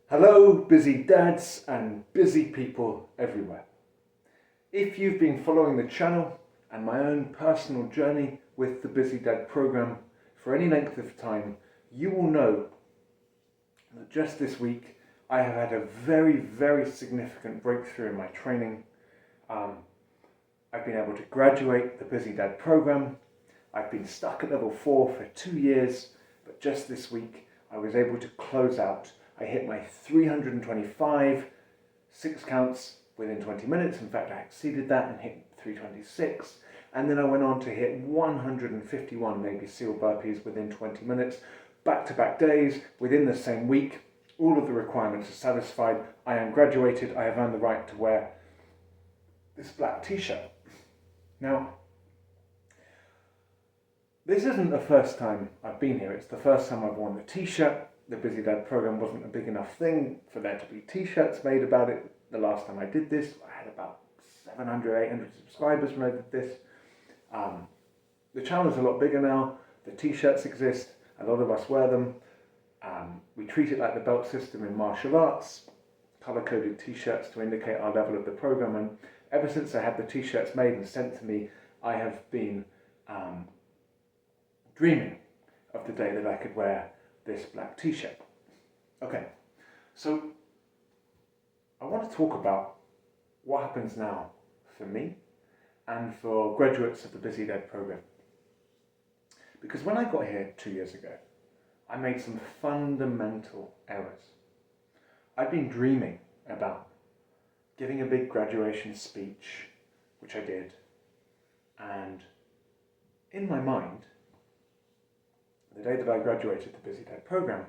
Hello, busy dads and busy people everywhere. If you've been following the channel and my own personal journey with the Busy Dad program for any length of time, you will know that just this week I have had a very significant breakthrough in my training. I've been able to graduate the Busy Dad program. I've been stuck at level 4 for 2 years, but just this week I was able to close out. I hit my 325 6 counts within 20 minutes. In fact, I exceeded that and hit 326. And then I went on to hit 151 Navy SEAL burpees within 20 minutes. Back-to-back days within the same week. All of the requirements are satisfied. I am graduated. I have earned the right to wear this black t-shirt. Now, this isn't the first time I've been here. It's the first time I've worn the t-shirt. The Busy Dad program wasn't a big enough thing for there to be t-shirts made about it. The last time I did this, I had about 700, 800 subscribers when I did this. The channel is a lot bigger now. The t-shirts exist. A lot of us wear them. We treat it like the belt system in martial arts. Color-coded t-shirts to indicate our level of the program. And ever since I had the t-shirts made and sent to me, I have been dreaming of the day that I could wear this black t-shirt. Okay, so I want to talk about what happens now for me and for graduates of the Busy Dad program. Because when I got here 2 years ago, I made some fundamental errors. I'd been dreaming about giving a big graduation speech, which I did, and in my mind, the day that I graduated the Busy Dad program,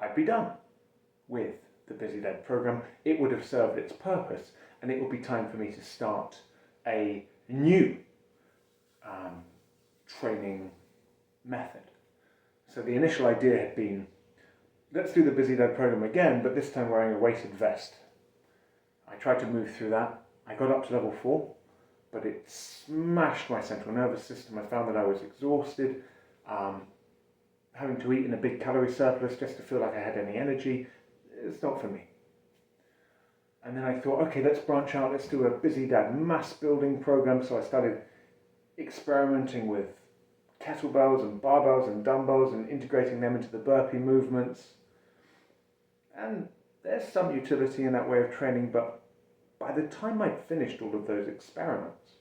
I'd be done with the Busy Dad program. It would have served its purpose, and it would be time for me to start a new training method. So the initial idea had been, let's do the Busy Dad program again, but this time wearing a weighted vest. I tried to move through that. I got up to level 4, but it smashed my central nervous system. I found that I was exhausted. Having to eat in a big calorie surplus just to feel like I had any energy, it's not for me. And then I thought, okay, let's branch out, let's do a Busy Dad mass building program. So I started experimenting with kettlebells and barbells and dumbbells and integrating them into the burpee movements. And there's some utility in that way of training, but by the time I'd finished all of those experiments,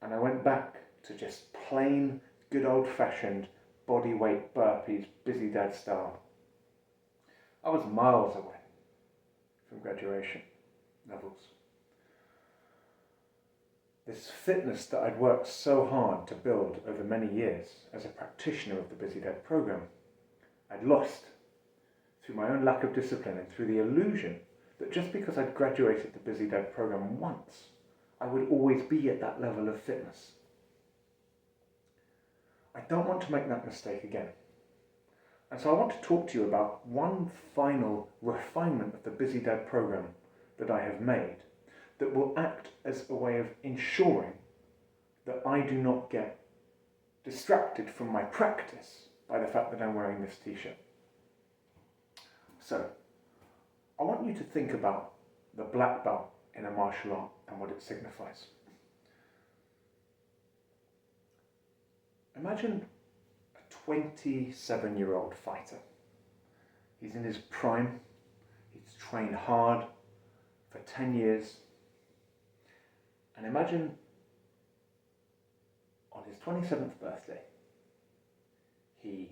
and I went back to just plain, good old-fashioned body weight burpees, Busy Dad style, I was miles away from graduation levels. This fitness that I'd worked so hard to build over many years as a practitioner of the Busy Dad program, I'd lost through my own lack of discipline and through the illusion that just because I'd graduated the Busy Dad program once, I would always be at that level of fitness. I don't want to make that mistake again. And so I want to talk to you about one final refinement of the Busy Dad program that I have made that will act as a way of ensuring that I do not get distracted from my practice by the fact that I'm wearing this t-shirt. So, I want you to think about the black belt in a martial art and what it signifies. Imagine a 27-year-old fighter. He's in his prime. He's trained hard for 10 years. And imagine on his 27th birthday, he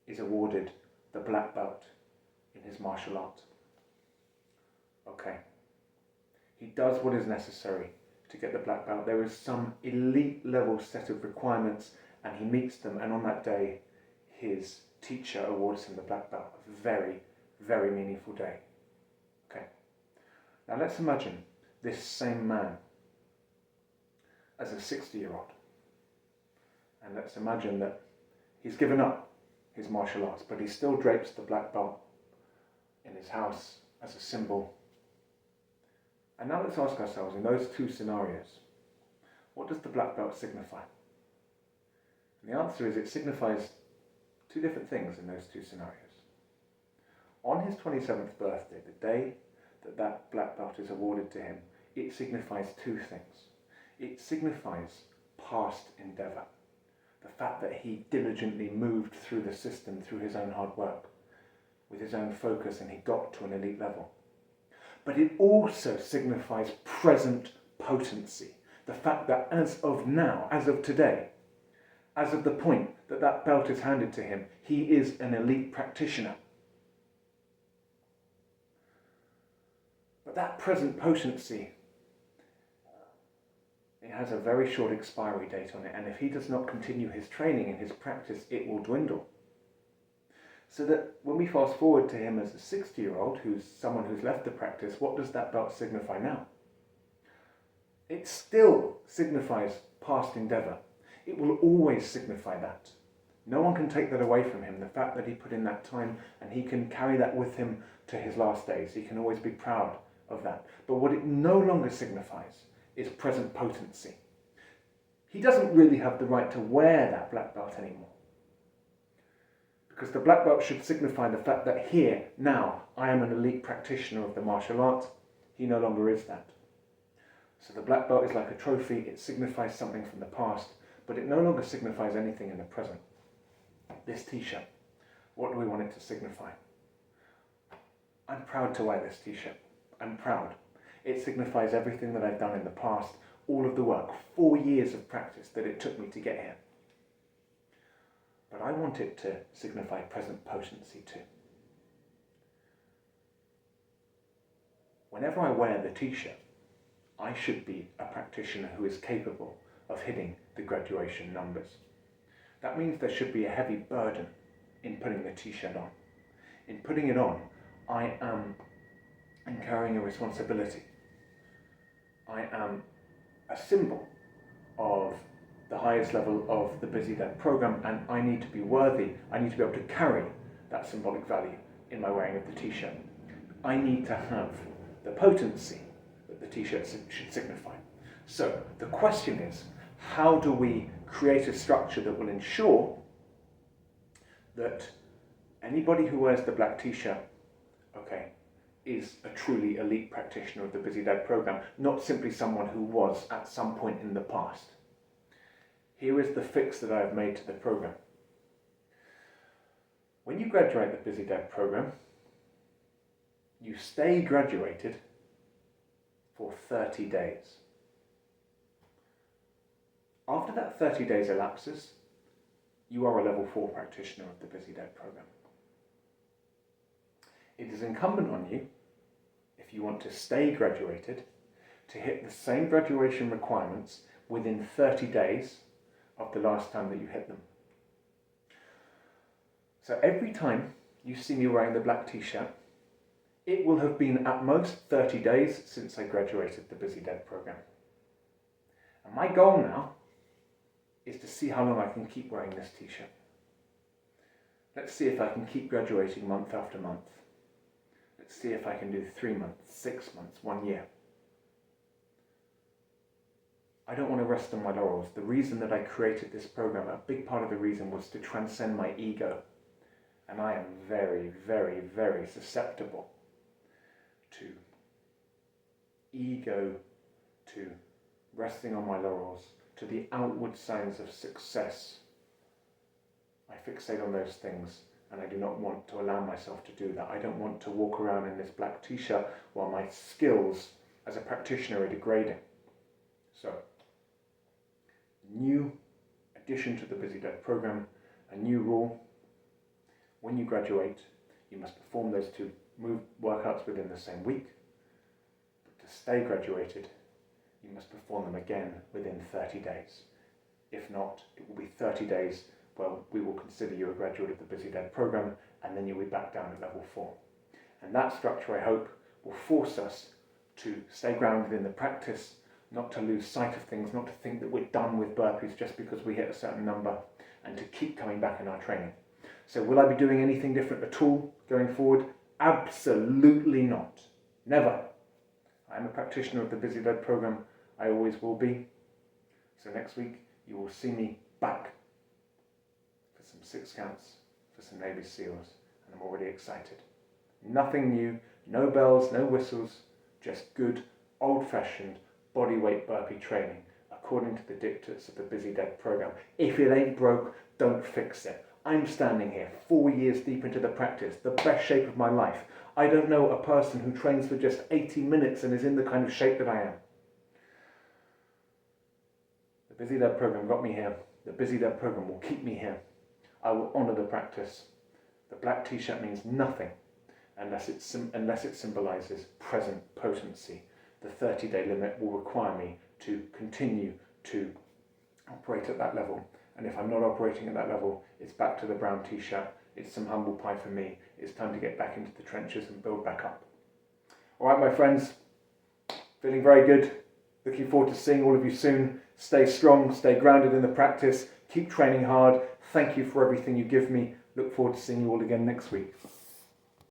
is awarded the black belt in his martial art. Okay. He does what is necessary to get the black belt. There is some elite level set of requirements, and he meets them, and on that day, his teacher awards him the black belt. A very meaningful day. Okay. Now let's imagine this same man as a 60-year-old. And let's imagine that he's given up his martial arts, but he still drapes the black belt in his house as a symbol. And now let's ask ourselves, in those two scenarios, what does the black belt signify? And the answer is it signifies two different things in those two scenarios. On his 27th birthday, the day that that black belt is awarded to him, it signifies two things. It signifies past endeavour, the fact that he diligently moved through the system through his own hard work, with his own focus, and he got to an elite level. But it also signifies present potency, the fact that as of now, as of today, as of the point that that belt is handed to him, he is an elite practitioner. But that present potency, it has a very short expiry date on it, and if he does not continue his training and his practice, it will dwindle. So that when we fast forward to him as a 60-year-old, who's someone who's left the practice, what does that belt signify now? It still signifies past endeavour. It will always signify that. No one can take that away from him, the fact that he put in that time, and he can carry that with him to his last days. He can always be proud of that. But what it no longer signifies is present potency. He doesn't really have the right to wear that black belt anymore, because the black belt should signify the fact that here, now, I am an elite practitioner of the martial art. He no longer is that. So the black belt is like a trophy. It signifies something from the past, but it no longer signifies anything in the present. This t-shirt, what do we want it to signify? I'm proud to wear this t-shirt. I'm proud. It signifies everything that I've done in the past, all of the work, 4 years of practice that it took me to get here. But I want it to signify present potency too. Whenever I wear the t-shirt, I should be a practitioner who is capable of hitting the graduation numbers. That means there should be a heavy burden in putting the t-shirt on. In putting it on, I am carrying a responsibility. I am a symbol of the highest level of the Busy Dad program, and I need to be worthy. I need to be able to carry that symbolic value in my wearing of the t-shirt. I need to have the potency that the t-shirt should signify. So the question is, how do we create a structure that will ensure that anybody who wears the black t-shirt, is a truly elite practitioner of the Busy Dad program, not simply someone who was at some point in the past? Here is the fix that I have made to the program. When you graduate the Busy Dad program, you stay graduated for 30 days. After that 30 days elapses, you are a level 4 practitioner of the Busy Dad program. It is incumbent on you, if you want to stay graduated, to hit the same graduation requirements within 30 days of the last time that you hit them. So every time you see me wearing the black t-shirt, it will have been at most 30 days since I graduated the Busy Dad program. And my goal now is to see how long I can keep wearing this t-shirt. Let's see if I can keep graduating month after month. Let's see if I can do 3 months, 6 months, 1 year. I don't want to rest on my laurels. The reason that I created this program, a big part of the reason, was to transcend my ego. And I am very, very, very susceptible to ego, to resting on my laurels, to the outward signs of success. I fixate on those things, and I do not want to allow myself to do that. I don't want to walk around in this black t-shirt while my skills as a practitioner are degrading. So, new addition to the Busy Dad program, a new rule. When you graduate, you must perform those 2 workouts within the same week. But to stay graduated, you must perform them again within 30 days. If not, it will be 30 days where we will consider you a graduate of the Busy Dad program, and then you'll be back down at level 4. And that structure, I hope, will force us to stay grounded in the practice, not to lose sight of things, not to think that we're done with burpees just because we hit a certain number, and to keep coming back in our training. So will I be doing anything different at all going forward? Absolutely not. Never. I'm a practitioner of the Busy Dad program. I always will be. So next week you will see me back for some 6 counts, for some Navy SEALs, and I'm already excited. Nothing new, no bells, no whistles, just good, old-fashioned bodyweight burpee training according to the dictates of the Busy Dad program. If it ain't broke, don't fix it. I'm standing here 4 years deep into the practice, the best shape of my life. I don't know a person who trains for just 80 minutes and is in the kind of shape that I am. The Busy Dad program got me here. The Busy Dad program will keep me here. I will honour the practice. The black t-shirt means nothing unless it symbolises present potency. The 30-day limit will require me to continue to operate at that level. And if I'm not operating at that level, it's back to the brown t-shirt. It's some humble pie for me. It's time to get back into the trenches and build back up. All right, my friends, feeling very good. Looking forward to seeing all of you soon. Stay strong, stay grounded in the practice. Keep training hard. Thank you for everything you give me. Look forward to seeing you all again next week.